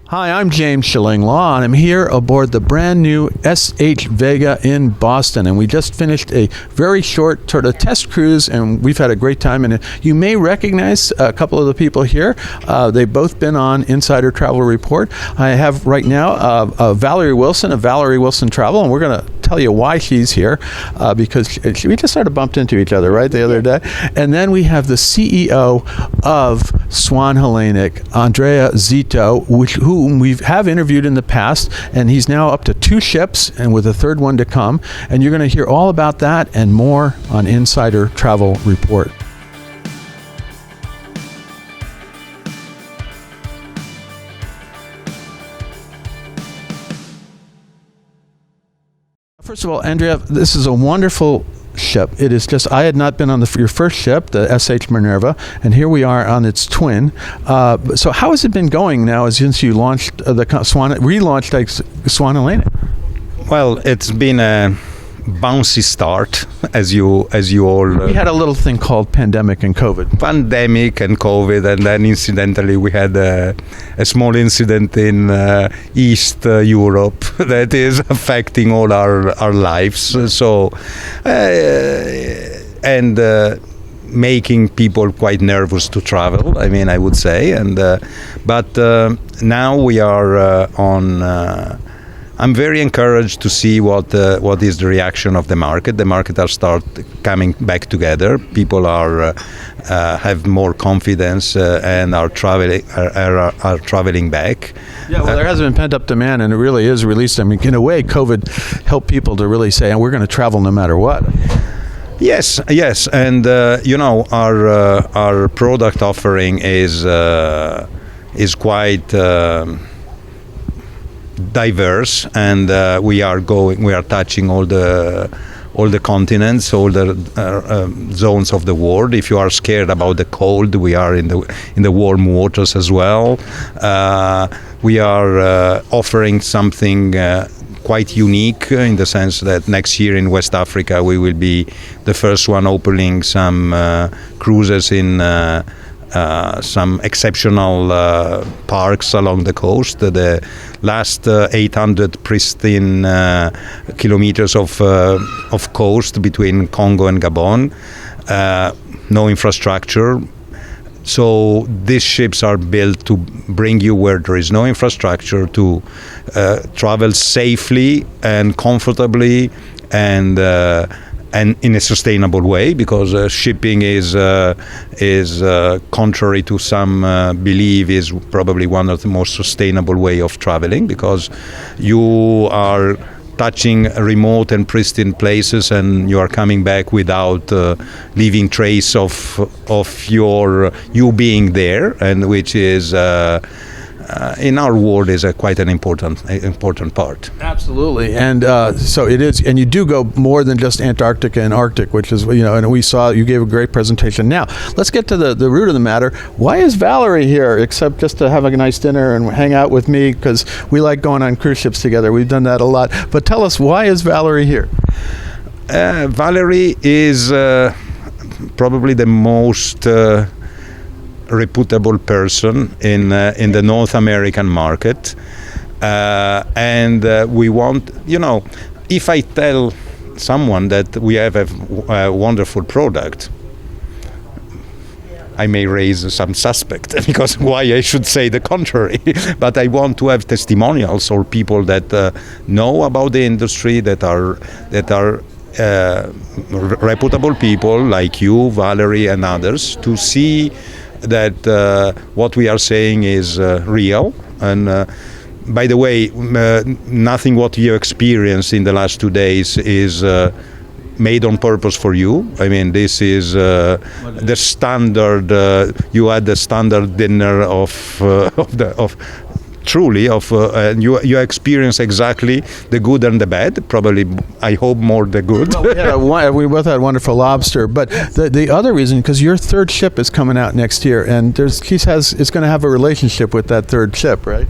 Hi, I'm James Schilling-Law, and I'm here aboard the brand new SH Vega in Boston. And we just finished a very short sort of test cruise, and we've had a great time. And you may recognize a couple of the people here. They've both been on Insider Travel Report. I have right now Valerie Wilson of Valerie Wilson Travel, and we're going to tell you why she's here because we just sort of bumped into each other, right, the other day. And then we have the CEO of Swan Hellenic, Andrea Zito, whom we have interviewed in the past, and he's now up to 2 ships and with a third one to come. And you're going to hear all about that and more on Insider Travel Report. First of all, Andrea, this is a wonderful ship. It is just, I had not been on your first ship, the SH Minerva, and here we are on its twin. So how has it been going now since you launched relaunched Swan Hellenic? Well, it's been a bouncy start, as you all. We had a little thing called pandemic and COVID. Pandemic and COVID, and then incidentally we had a small incident in East Europe that is affecting all our lives. So, and making people quite nervous to travel. I mean, I would say, but now we are on. I'm very encouraged to see what is the reaction of the market. The market are start coming back together. People are have more confidence and are traveling back. Yeah, well, there has been pent up demand, and it really is released. I mean, in a way, COVID helped people to really say, "We're going to travel no matter what." Yes, and our product offering is quite. Diverse, and we are touching all the continents, all the zones of the world. If you are scared about the cold, we are in the warm waters as well. We are offering something quite unique in the sense that next year in West Africa we will be the first one opening some cruises in some exceptional parks along the coast. The last 800 pristine kilometers of coast between Congo and Gabon. No infrastructure. So these ships are built to bring you where there is no infrastructure, to travel safely and comfortably and in a sustainable way, because shipping is contrary to some belief, is probably one of the most sustainable way of traveling, because you are touching remote and pristine places and you are coming back without leaving trace of you being there, and which is in our world is quite an important part. Absolutely, and so it is. And you do go more than just Antarctica and Arctic, which is, and we saw you gave a great presentation. Now let's get to the root of the matter. Why is Valerie here, except just to have a nice dinner and hang out with me? Because we like going on cruise ships together. We've done that a lot. But tell us, why is Valerie here? Valerie is probably the most reputable person in the North American market, and we want, if I tell someone that we have a wonderful product, I may raise some suspect, because why I should say the contrary. But I want to have testimonials or people that know about the industry, that are reputable people like you, Valerie, and others, to see that what we are saying is real. And by the way, nothing what you experienced in the last 2 days is made on purpose for you. I mean, this is the standard. You had the standard dinner of you experience exactly the good and the bad. Probably, I hope, more the good. Well, we both had wonderful lobster, but the other reason, because your third ship is coming out next year, and it's going to have a relationship with that third ship, right?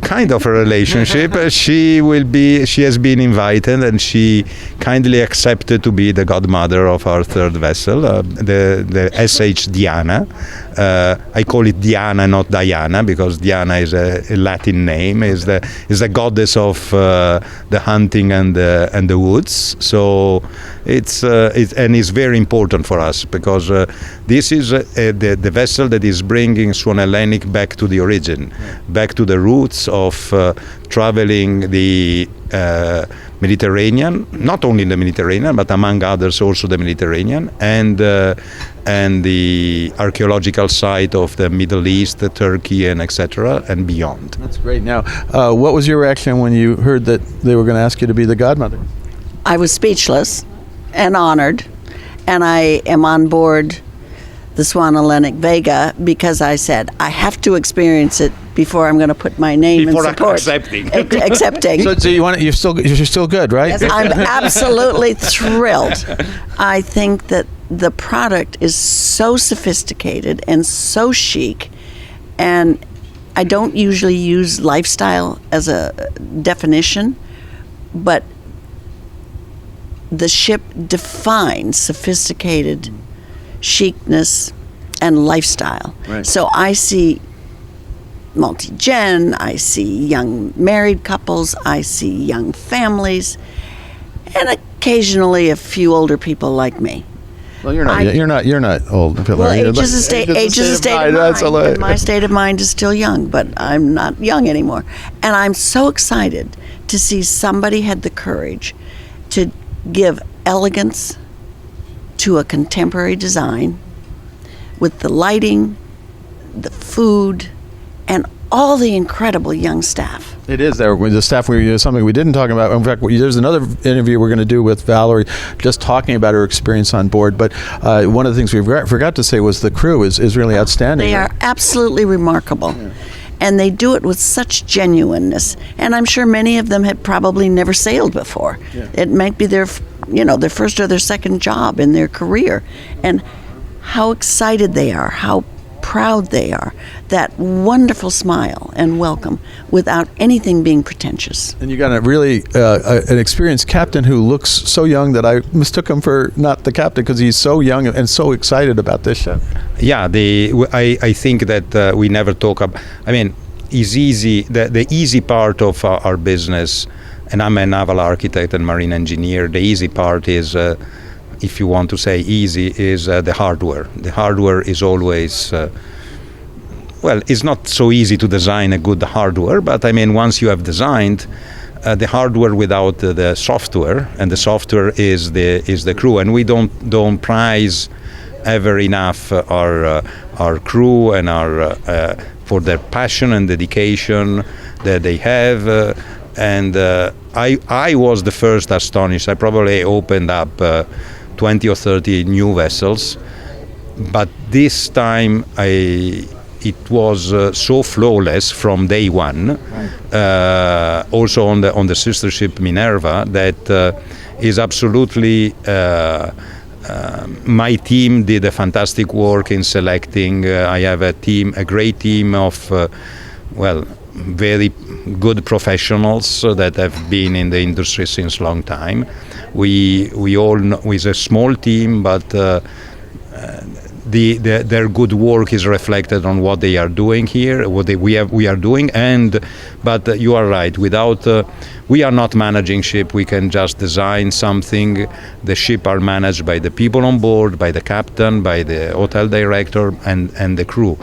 Kind of a relationship. She has been invited, and she kindly accepted to be the godmother of our third vessel, the SH Diana. I call it Diana, not Diana, because Diana is a Latin name. Is the goddess of the hunting and the woods. So it's very important for us, because this is the vessel that is bringing Swan Hellenic back to the origin, back to the roots of traveling the Mediterranean, not only the Mediterranean, but among others also the Mediterranean, and the archaeological site of the Middle East, Turkey, and etc., and beyond. That's great. Now, what was your reaction when you heard that they were going to ask you to be the godmother? I was speechless and honored, and I am on board the Swan Hellenic Vega because I said I have to experience it before I'm going to put my name in support. Accepting. Accepting. So you want it? You're still good, right? Yes, I'm absolutely thrilled. I think that the product is so sophisticated and so chic, and I don't usually use lifestyle as a definition, but the ship defines sophisticated chicness and lifestyle. Right. So I see multi-gen, I see young married couples, I see young families, and occasionally a few older people like me. Well, you're not old. Well, age is a state of mind. That's And my state of mind is still young, but I'm not young anymore. And I'm so excited to see somebody had the courage to give elegance to a contemporary design with the lighting, the food, and all the incredible young staff. It is there. The staff, something we didn't talk about. In fact, there's another interview we're going to do with Valerie, just talking about her experience on board. But one of the things we forgot to say was the crew is really outstanding. They are absolutely remarkable. Yeah. And they do it with such genuineness. And I'm sure many of them had probably never sailed before. Yeah. It might be their first or their second job in their career. And how excited they are, how proud they are, that wonderful smile and welcome without anything being pretentious. And you got a really an experienced captain who looks so young that I mistook him for not the captain because he's so young and so excited about this ship. Yeah, I think that we never talk about. I mean, it's easy. The easy part of our business, and I'm a naval architect and marine engineer. The easy part is, if you want to say easy, is the hardware. The hardware is always. Well, it's not so easy to design a good hardware, but I mean, once you have designed the hardware without the software, and the software is the crew, and we don't prize ever enough our crew and our for their passion and dedication that they have, and I was the first astonished. I probably opened up 20 or 30 new vessels, but this time it was so flawless from day one. Also on the sister ship Minerva, that is absolutely. My team did a fantastic work in selecting. I have a great team of very good professionals that have been in the industry since long time. We all know, it's a small team, but their good work is reflected on what they are doing here, we are doing. But you are right. Without we are not managing ship. We can just design something. The ship are managed by the people on board, by the captain, by the hotel director, and the crew.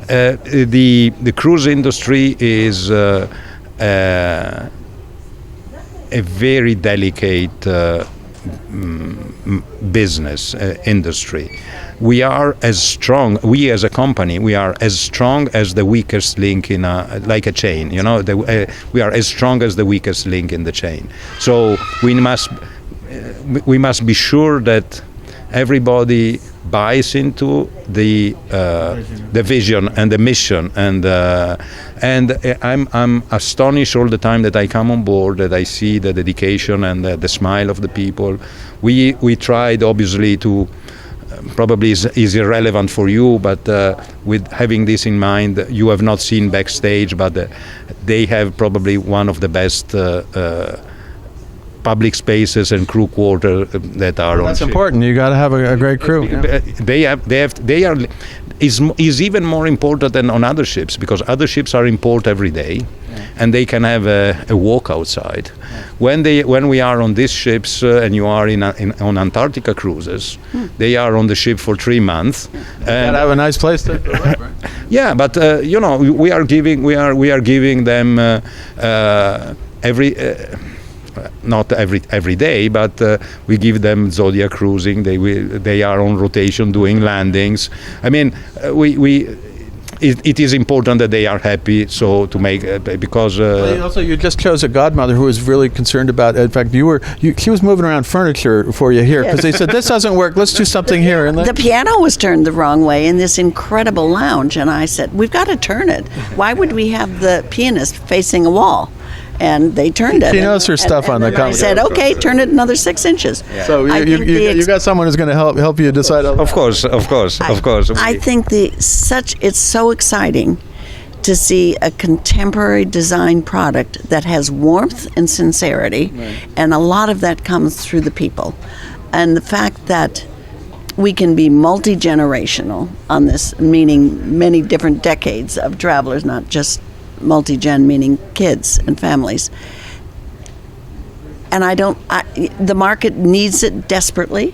The cruise industry is a very delicate business industry. We are as strong. We as a company, we are as strong as the weakest link in like a chain. We are as strong as the weakest link in the chain. So we must be sure that everybody buys into the vision and the mission, and I'm astonished all the time that I come on board, that I see the dedication and the smile of the people. We tried obviously to probably is irrelevant for you, but with having this in mind, you have not seen backstage, but they have probably one of the best public spaces and crew quarters that are on. That's important. You got to have a great crew. Yeah. They are. is even more important than on other ships, because other ships are in port every day, and they can have a walk outside. When we are on these ships and you are on Antarctica cruises, they are on the ship for 3 months. Gotta have a nice place to live, right? Yeah, but we are giving them not every day, but we give them Zodiac cruising. They are on rotation doing landings. I mean, it is important that they are happy. So to make because also you just chose a godmother who was really concerned about. In fact, she was moving around furniture for you here because they said this doesn't work. Let's do something here. And the piano was turned the wrong way in this incredible lounge, and I said, "We've got to turn it. Why would we have the pianist facing a wall?" And they turned it. She knows her stuff on the company. I said, "Okay, turn it another 6 inches." Yeah. So you got someone who's going to help you decide. Of course. I think it's so exciting to see a contemporary design product that has warmth and sincerity, and a lot of that comes through the people, and the fact that we can be multi-generational on this, meaning many different decades of travelers, not just multi-gen, meaning kids and families. And the market needs it desperately,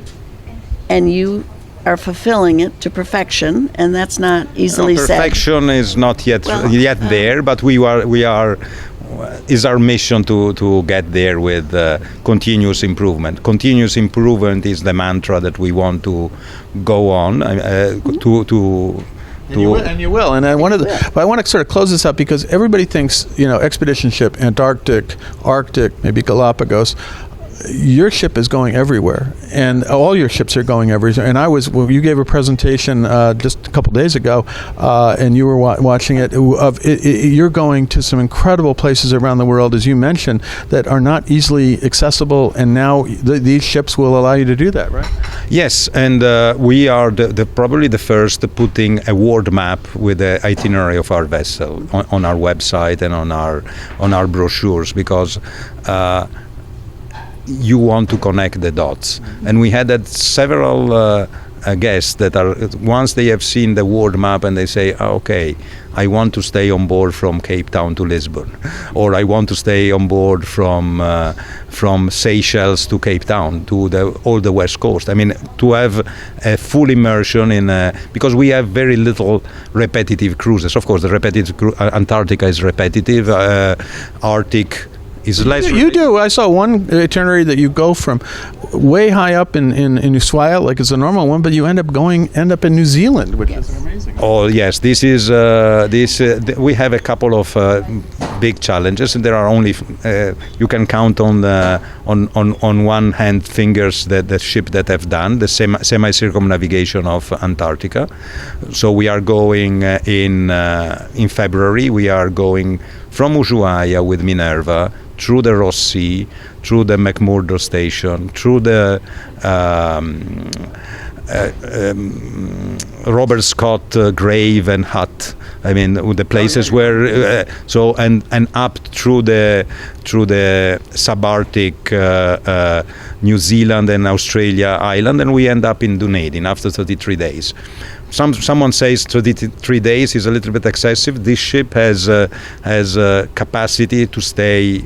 and you are fulfilling it to perfection, and that's not easily said. Perfection is not yet there, but we are. Is our mission to get there with continuous improvement. Continuous improvement is the mantra that we want to go on And you will. And I want to sort of close this up because everybody thinks, expedition ship, Antarctic, Arctic, maybe Galapagos. Your ship is going everywhere, and all your ships are going everywhere. And you gave a presentation just a couple days ago, and you were watching it. You're going to some incredible places around the world, as you mentioned, that are not easily accessible. And now these ships will allow you to do that, right? Yes, and we are probably the first putting a world map with the itinerary of our vessel on our website and on our brochures, because you want to connect the dots. And we had several guests that are, once they have seen the world map and they say, okay, I want to stay on board from Cape Town to Lisbon, or I want to stay on board from Seychelles to Cape Town to all the West Coast. I mean, to have a full immersion because we have very little repetitive cruises. Of course, the Antarctica is repetitive, Arctic is less. You do. I saw one itinerary that you go from way high up in Ushuaia, like it's a normal one, but you end up in New Zealand, which is amazing. Oh yes, this is we have a couple of big challenges, and there are only you can count on one hand fingers the ship that have done the semi-circumnavigation of Antarctica. So we are going in February. We are going from Ushuaia with Minerva through the Ross Sea, through the McMurdo Station, through the Robert Scott grave and hut. I mean, the places where and up through the subarctic New Zealand and Australia island, and we end up in Dunedin after 33 days. Someone says 33 days is a little bit excessive. This ship has capacity to stay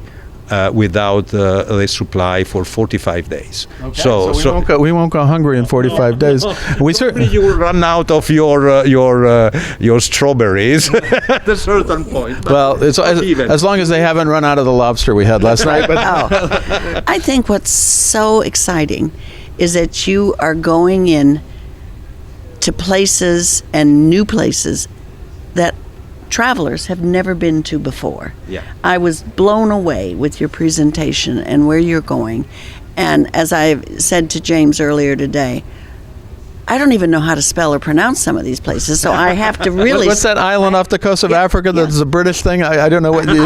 without the supply for 45 days. Okay. So we won't go hungry in 45 days. We certainly you will run out of your strawberries at a certain point. Well, as long as they haven't run out of the lobster we had last night. But I think what's so exciting is that you are going in to places and new places that travelers have never been to before. Yeah. I was blown away with your presentation and where you're going. And as I said to James earlier today, I don't even know how to spell or pronounce some of these places, so I have to really... What's that island off the coast of Africa that's a British thing? I don't know what you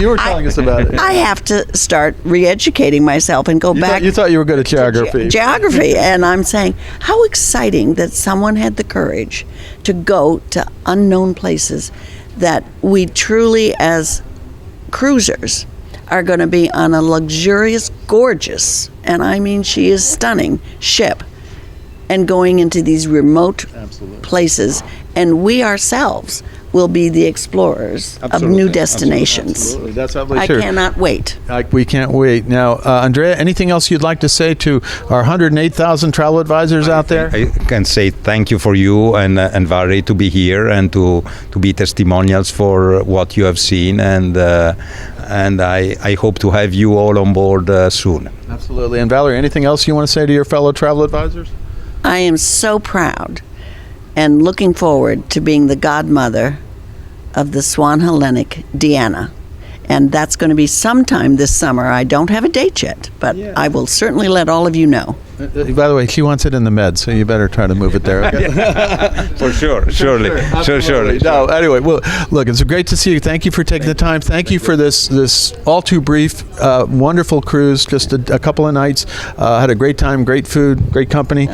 were telling us about it. I have to start re-educating myself and go back... You thought you were good at geography. Geography, and I'm saying, how exciting that someone had the courage to go to unknown places that we truly, as cruisers, are going to be on a luxurious, gorgeous, and I mean she is stunning, ship, and going into these remote Absolutely. places, and we ourselves will be the explorers of new destinations. Absolutely. That's absolutely I true. cannot wait. We can't wait. Now, Andrea, anything else you'd like to say to our 108,000 travel advisors out there? I can say thank you for you and Valerie to be here and to be testimonials for what you have seen, and I hope to have you all on board soon. Absolutely. And Valerie, anything else you want to say to your fellow travel advisors? I am so proud and looking forward to being the godmother of the Swan Hellenic Deanna. And that's going to be sometime this summer. I don't have a date yet, but I will certainly let all of you know. By the way, she wants it in the med, so you better try to move it there. Okay? For sure, surely. Surely. No, anyway, well, look, it's great to see you. Thank you for taking the time. Thank you for this all too brief, wonderful cruise, just a couple of nights. Had a great time, great food, great company.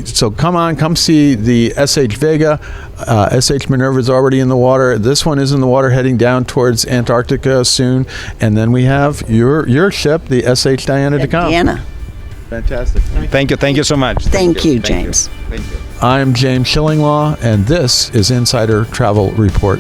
So come see the SH Vega. SH Minerva is already in the water. This one is in the water heading down towards Antarctica soon. And then we have your ship, the SH Diana to come. Deanna. Fantastic. Thank you so much. Thank you, James. Thank you. I'm James Shillinglaw, and this is Insider Travel Report.